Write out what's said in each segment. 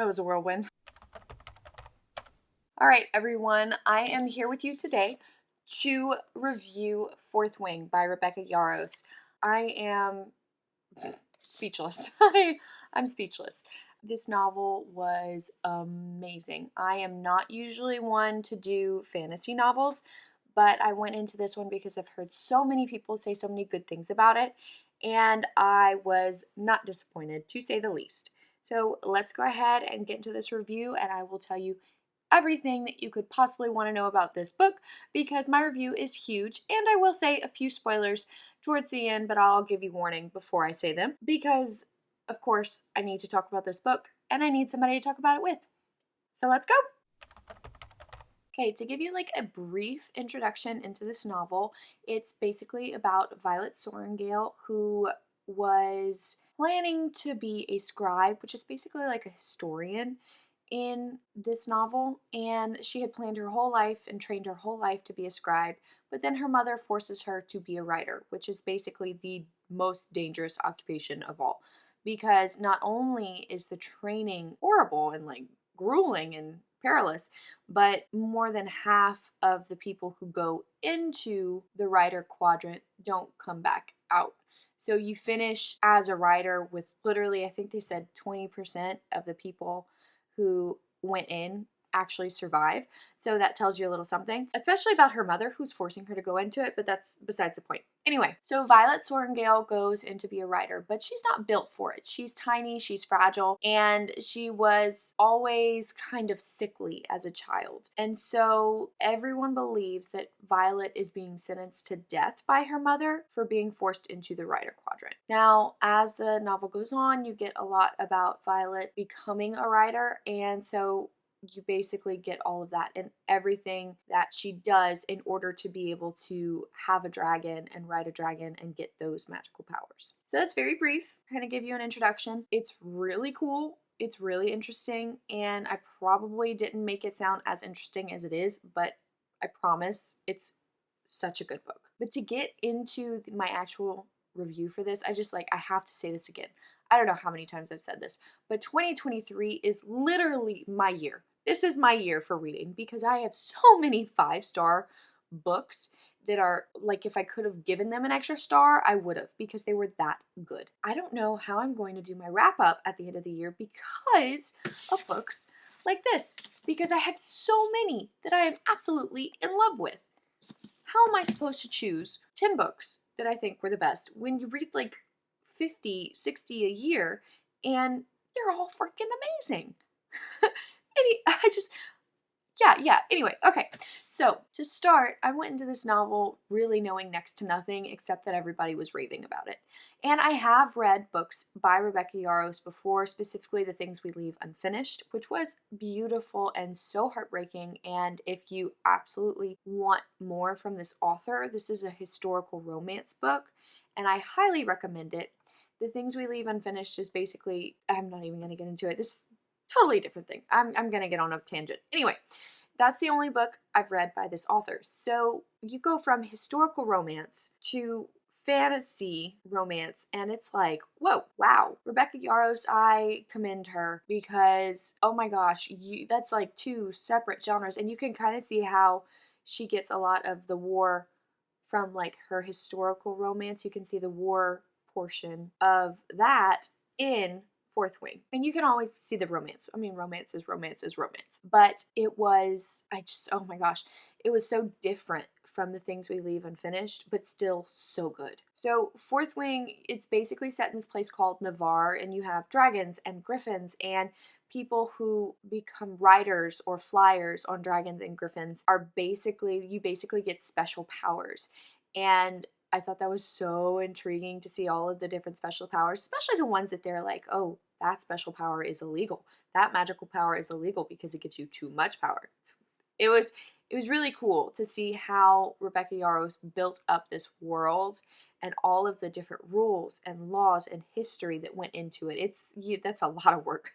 That was a whirlwind. All right, everyone, I am here with you today to review Fourth Wing by Rebecca Yarros. I am speechless. I'm speechless. This novel was amazing. I am not usually one to do fantasy novels, but I went into this one because I've heard so many people say so many good things about it, and I was not disappointed, to say the least. So let's go ahead and get into this review, and I will tell you everything that you could possibly want to know about this book because my review is huge, and I will say a few spoilers towards the end, but I'll give you warning before I say them because, of course, I need to talk about this book and I need somebody to talk about it with. So let's go! Okay, to give you like a brief introduction into this novel, it's basically about Violet Sorrengail, who was planning to be a scribe, which is basically like a historian in this novel, and she had planned her whole life and trained her whole life to be a scribe, but then her mother forces her to be a writer, which is basically the most dangerous occupation of all, because not only is the training horrible and like grueling and perilous, but more than half of the people who go into the writer quadrant don't come back out. So you finish as a writer with literally, I think they said 20% of the people who went in actually survive. So that tells you a little something, especially about her mother who's forcing her to go into it, but that's besides the point. Anyway, so Violet Sorrengail goes in to be a writer, but she's not built for it. She's tiny, she's fragile, and she was always kind of sickly as a child. And so everyone believes that Violet is being sentenced to death by her mother for being forced into the writer quadrant. Now, as the novel goes on, you get a lot about Violet becoming a writer, and so you basically get all of that and everything that she does in order to be able to have a dragon and ride a dragon and get those magical powers. So that's very brief, kind of give you an introduction. It's really cool. It's really interesting, and I probably didn't make it sound as interesting as it is, but I promise it's such a good book. But to get into my actual review for this, I have to say this again. I don't know how many times I've said this, but 2023 is literally my year. This is my year for reading because I have so many 5-star books that are like, if I could have given them an extra star, I would have, because they were that good. I don't know how I'm going to do my wrap up at the end of the year because of books like this, because I had so many that I am absolutely in love with. How am I supposed to choose 10 books that I think were the best when you read like 50, 60 a year and they're all freaking amazing? Anyway, okay. So to start, I went into this novel really knowing next to nothing except that everybody was raving about it. And I have read books by Rebecca Yarros before, specifically The Things We Leave Unfinished, which was beautiful and so heartbreaking. And if you absolutely want more from this author, this is a historical romance book, and I highly recommend it. The Things We Leave Unfinished is basically, I'm not even going to get into it. This is a totally different thing. I'm going to get on a tangent. Anyway, that's the only book I've read by this author. So you go from historical romance to fantasy romance, and it's like, whoa, wow. Rebecca Yarros, I commend her because, oh my gosh, that's like two separate genres, and you can kind of see how she gets a lot of the war from like her historical romance. You can see the war portion of that in Fourth Wing. And you can always see the romance. I mean, romance is romance is romance. But it was, oh my gosh, it was so different from The Things We Leave Unfinished, but still so good. So Fourth Wing, it's basically set in this place called Navarre, and you have dragons and griffins, and people who become riders or flyers on dragons and griffins you basically get special powers. And I thought that was so intriguing to see all of the different special powers, especially the ones that they're like, oh, that special power is illegal. That magical power is illegal because it gives you too much power. It was really cool to see how Rebecca Yarros built up this world and all of the different rules and laws and history that went into it. That's a lot of work.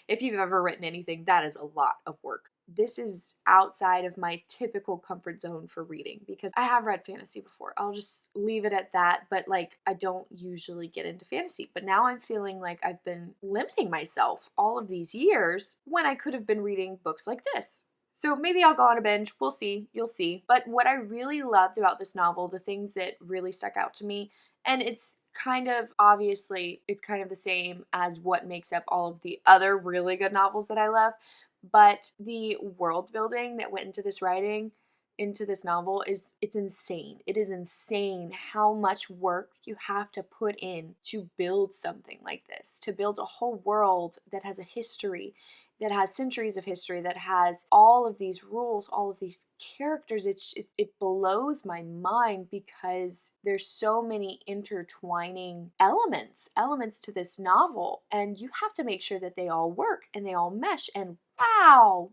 If you've ever written anything, that is a lot of work. This is outside of my typical comfort zone for reading because I have read fantasy before. I'll just leave it at that. But like, I don't usually get into fantasy. But now I'm feeling like I've been limiting myself all of these years when I could have been reading books like this. So maybe I'll go on a binge. We'll see. You'll see. But what I really loved about this novel, the things that really stuck out to me, and it's kind of obviously, it's kind of the same as what makes up all of the other really good novels that I love. But the world building that went into this writing, into this novel, it's insane. It is insane how much work you have to put in to build something like this, to build a whole world that has a history, that has centuries of history, that has all of these rules, all of these characters. It blows my mind because there's so many intertwining elements to this novel, and you have to make sure that they all work and they all mesh. And wow,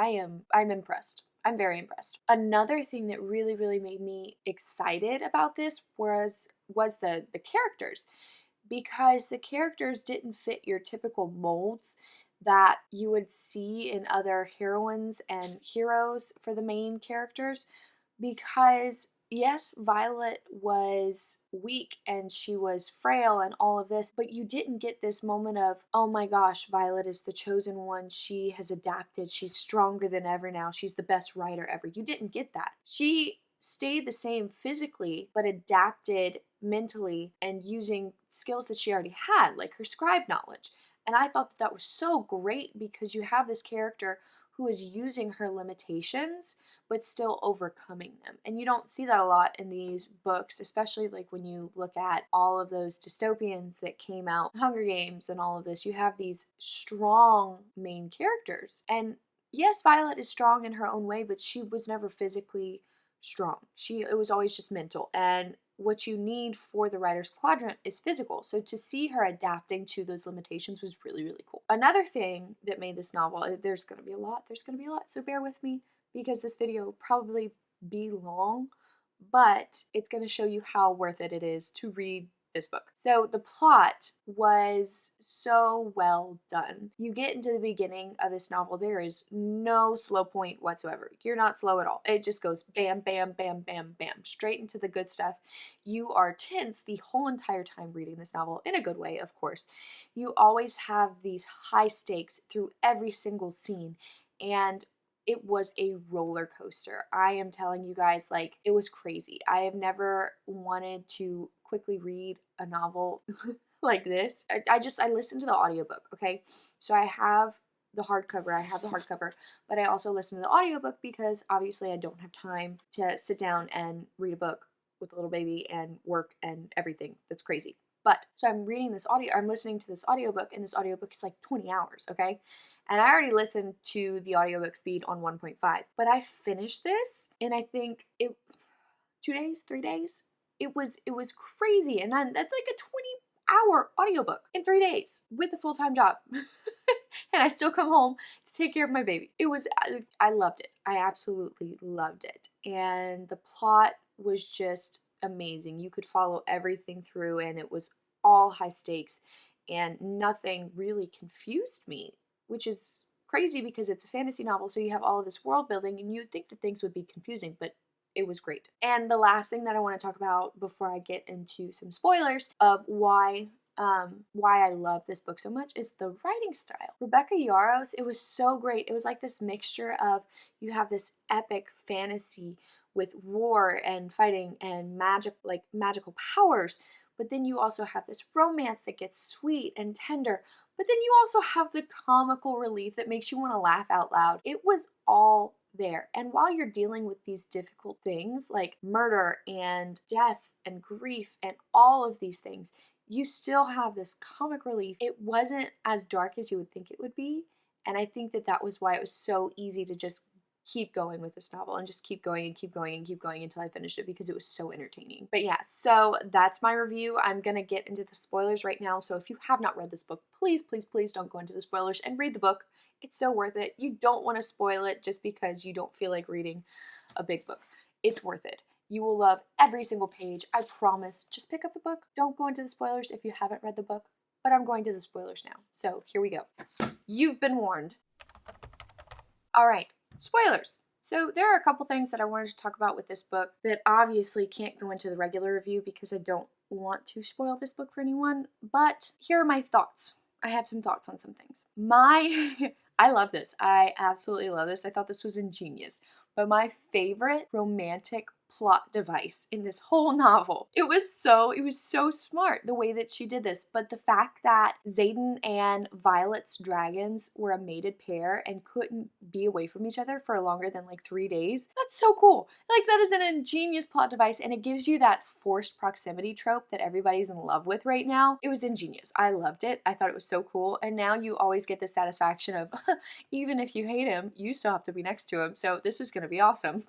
I'm impressed. I'm very impressed. Another thing that really made me excited about this was the characters, because the characters didn't fit your typical molds that you would see in other heroines and heroes for the main characters. Because yes, Violet was weak and she was frail and all of this, but you didn't get this moment of, oh my gosh, Violet is the chosen one. She has adapted. She's stronger than ever now. She's the best writer ever. You didn't get that. She stayed the same physically, but adapted mentally and using skills that she already had, like her scribe knowledge. And I thought that was so great because you have this character who is using her limitations but still overcoming them. And you don't see that a lot in these books, especially like when you look at all of those dystopians that came out, Hunger Games and all of this. You have these strong main characters. And yes, Violet is strong in her own way, but she was never physically strong. It was always just mental. And what you need for the writer's quadrant is physical. So to see her adapting to those limitations was really cool. Another thing that made this novel, there's going to be a lot, so bear with me because this video will probably be long, but it's going to show you how worth it is to read this book. So the plot was so well done. You get into the beginning of this novel, there is no slow point whatsoever. You're not slow at all. It just goes bam, bam, bam, bam, bam, straight into the good stuff. You are tense the whole entire time reading this novel, in a good way, of course. You always have these high stakes through every single scene, and it was a roller coaster. I am telling you guys, like, it was crazy. I have never wanted to quickly read a novel like this. I listened to the audiobook, okay? So I have the hardcover, but I also listen to the audiobook because obviously I don't have time to sit down and read a book with a little baby and work and everything. That's crazy. But so I'm listening to this audiobook, and this audiobook is like 20 hours, okay? And I already listened to the audiobook speed on 1.5, but I finished this in, I think, 2 days, 3 days. It was crazy. And then that's like a 20-hour audiobook in 3 days with a full-time job. And I still come home to take care of my baby. I loved it. I absolutely loved it. And the plot was just amazing. You could follow everything through, and it was all high stakes, and nothing really confused me, which is crazy because it's a fantasy novel, so you have all of this world building, and you'd think that things would be confusing, but it was great. And the last thing that I want to talk about before I get into some spoilers of why I love this book so much is the writing style. Rebecca Yarros, it was so great. It was like this mixture of, you have this epic fantasy with war and fighting and magical powers, but then you also have this romance that gets sweet and tender, but then you also have the comical relief that makes you want to laugh out loud. It was all there. And while you're dealing with these difficult things like murder and death and grief and all of these things, you still have this comic relief. It wasn't as dark as you would think it would be, and I think that that was why it was so easy to just keep going with this novel and just keep going and keep going and keep going until I finished it because it was so entertaining. But yeah, so that's my review. I'm gonna get into the spoilers right now, so if you have not read this book, please don't go into the spoilers and read the book. It's so worth it. You don't want to spoil it just because you don't feel like reading a big book. It's worth it. You will love every single page. I promise. Just pick up the book. Don't go into the spoilers if you haven't read the book, but I'm going to the spoilers now. So here we go. You've been warned. All right, spoilers. So there are a couple things that I wanted to talk about with this book that obviously can't go into the regular review because I don't want to spoil this book for anyone, but here are my thoughts. I have some thoughts on some things. I love this. I absolutely love this. I thought this was ingenious. But my favorite romantic plot device in this whole novel. It was so smart the way that she did this. But the fact that Xaden and Violet's dragons were a mated pair and couldn't be away from each other for longer than like 3 days, that's so cool. Like, that is an ingenious plot device, and it gives you that forced proximity trope that everybody's in love with right now. It was ingenious. I loved it. I thought it was so cool. And now you always get the satisfaction of even if you hate him, you still have to be next to him. So this is going to be awesome.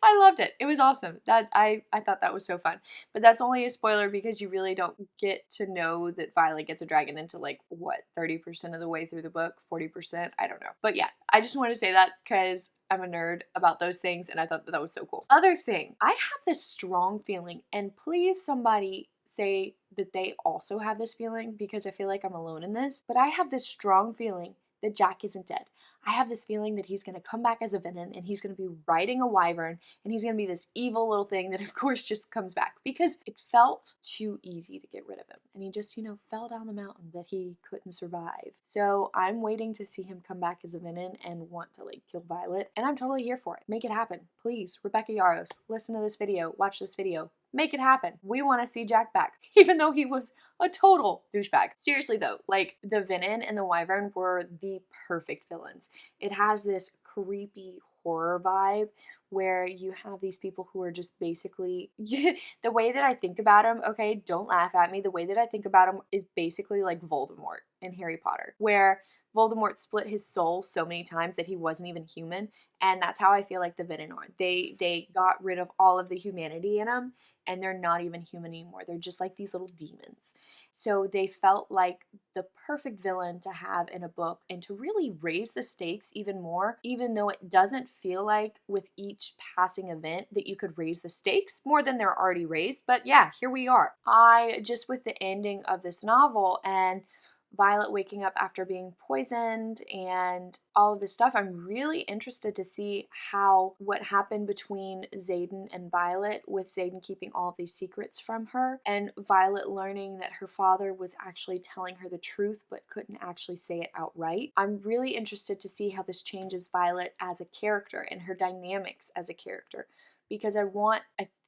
I loved it. It was awesome. I thought that was so fun. But that's only a spoiler because you really don't get to know that Violet gets a dragon until like, what, 30% of the way through the book? 40%? I don't know. But yeah, I just want to say that because I'm a nerd about those things and I thought that was so cool. Other thing, I have this strong feeling, and please somebody say that they also have this feeling because I feel like I'm alone in this, but I have this strong feeling that Jack isn't dead. I have this feeling that he's going to come back as a villain and he's going to be riding a wyvern and he's going to be this evil little thing that of course just comes back because it felt too easy to get rid of him. And he just, fell down the mountain that he couldn't survive. So I'm waiting to see him come back as a villain and want to like kill Violet. And I'm totally here for it. Make it happen. Please, Rebecca Yarros, listen to this video, watch this video. Make it happen. We want to see Jack back, even though he was a total douchebag. Seriously though, like the Venin and the Wyvern were the perfect villains. It has this creepy horror vibe where you have these people who are just basically, the way that I think about them, okay, don't laugh at me, the way that I think about them is basically like Voldemort in Harry Potter, where Voldemort split his soul so many times that he wasn't even human, and that's how I feel like the Venin are. They got rid of all of the humanity in them, and they're not even human anymore. They're just like these little demons. So they felt like the perfect villain to have in a book and to really raise the stakes even more, even though it doesn't feel like with each passing event that you could raise the stakes more than they're already raised. But yeah, here we are. Just with the ending of this novel and Violet waking up after being poisoned and all of this stuff, I'm really interested to see what happened between Xaden and Violet, with Xaden keeping all of these secrets from her and Violet learning that her father was actually telling her the truth but couldn't actually say it outright. I'm really interested to see how this changes Violet as a character and her dynamics as a character, because I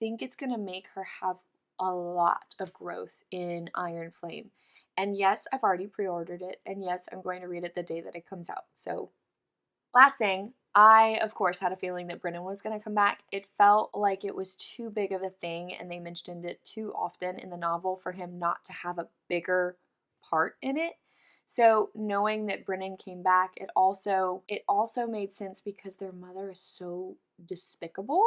think it's going to make her have a lot of growth in Iron Flame. And yes, I've already pre-ordered it, and yes, I'm going to read it the day that it comes out. So, last thing, I, of course, had a feeling that Brennan was going to come back. It felt like it was too big of a thing, and they mentioned it too often in the novel for him not to have a bigger part in it. So, knowing that Brennan came back, it also made sense because their mother is so despicable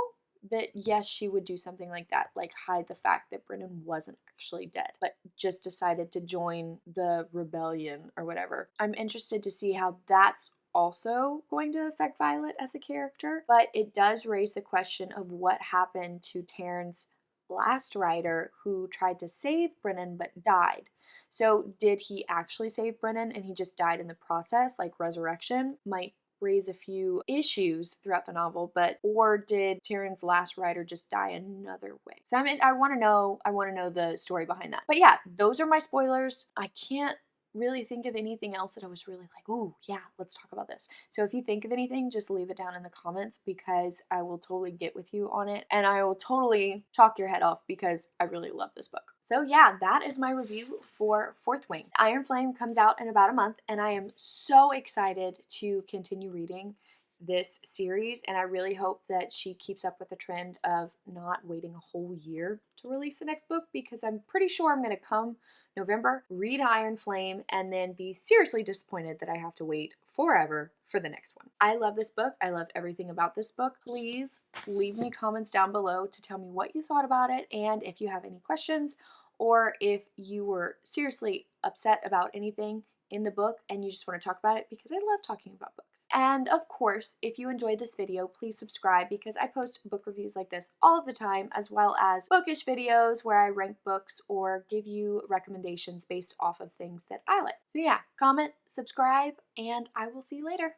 that yes, she would do something like that, like hide the fact that Brennan wasn't actually dead, but just decided to join the rebellion or whatever. I'm interested to see how that's also going to affect Violet as a character, but it does raise the question of what happened to Terran's last rider who tried to save Brennan but died. So did he actually save Brennan and he just died in the process, like resurrection? Might raise a few issues throughout the novel, or did Tyrion's last rider just die another way? So I want to know the story behind that. But yeah, those are my spoilers. I can't really think of anything else that I was really like, ooh, yeah, let's talk about this. So if you think of anything, just leave it down in the comments because I will totally get with you on it and I will totally talk your head off because I really love this book. So yeah, that is my review for Fourth Wing. Iron Flame comes out in about a month and I am so excited to continue reading this series, and I really hope that she keeps up with the trend of not waiting a whole year to release the next book, because I'm pretty sure I'm going to come November, read Iron Flame, and then be seriously disappointed that I have to wait forever for the next one. I love this book. I love everything about this book. Please leave me comments down below to tell me what you thought about it, and if you have any questions, or if you were seriously upset about anything, in the book and you just want to talk about it, because I love talking about books. And of course, if you enjoyed this video, please subscribe, because I post book reviews like this all the time, as well as bookish videos where I rank books or give you recommendations based off of things that I like. So yeah, comment, subscribe, and I will see you later.